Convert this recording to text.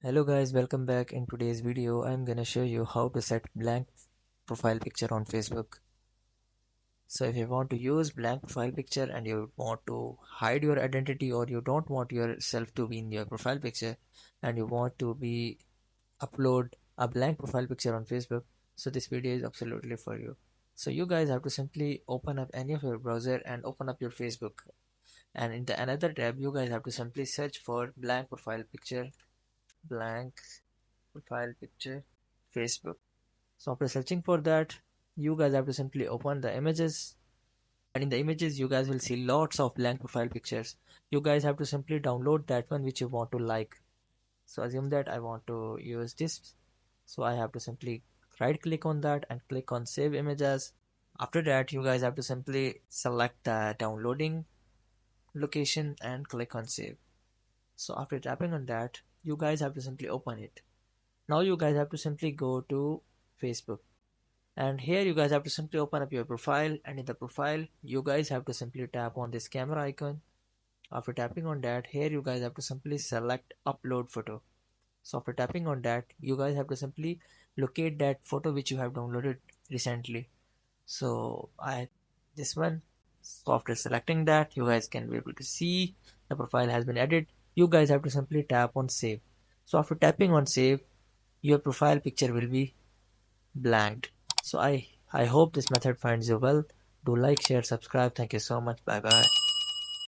Hello guys, welcome back. In today's video I'm gonna show you how to set blank profile picture on Facebook. So if you want to use blank profile picture and you want to hide your identity, or you don't want yourself to be in your profile picture and you want to be upload a blank profile picture on Facebook, so this video is absolutely for you. So you guys have to simply open up any of your browser and open up your Facebook, and in the another tab you guys have to simply search for blank profile picture Facebook. So after searching for that, you guys have to simply open the images, and in the images you guys will see lots of blank profile pictures. You guys have to simply download that one which you want to like. So assume that I want to use this, so I have to simply right click on that and click on save images. After that you guys have to simply select the downloading location and click on save. So after tapping on that, you guys have to simply open it. Now you guys have to simply go to Facebook, and here you guys have to simply open up your profile, and in the profile you guys have to simply tap on this camera icon. After tapping on that, here you guys have to simply select upload photo. So after tapping on that, you guys have to simply locate that photo which you have downloaded recently. So I this one. So after selecting that, you guys can be able to see the profile has been added. You guys have to simply tap on save. So after tapping on save, your profile picture will be blanked. So I hope this method finds you well. Do like, share, subscribe. Thank you so much. Bye bye.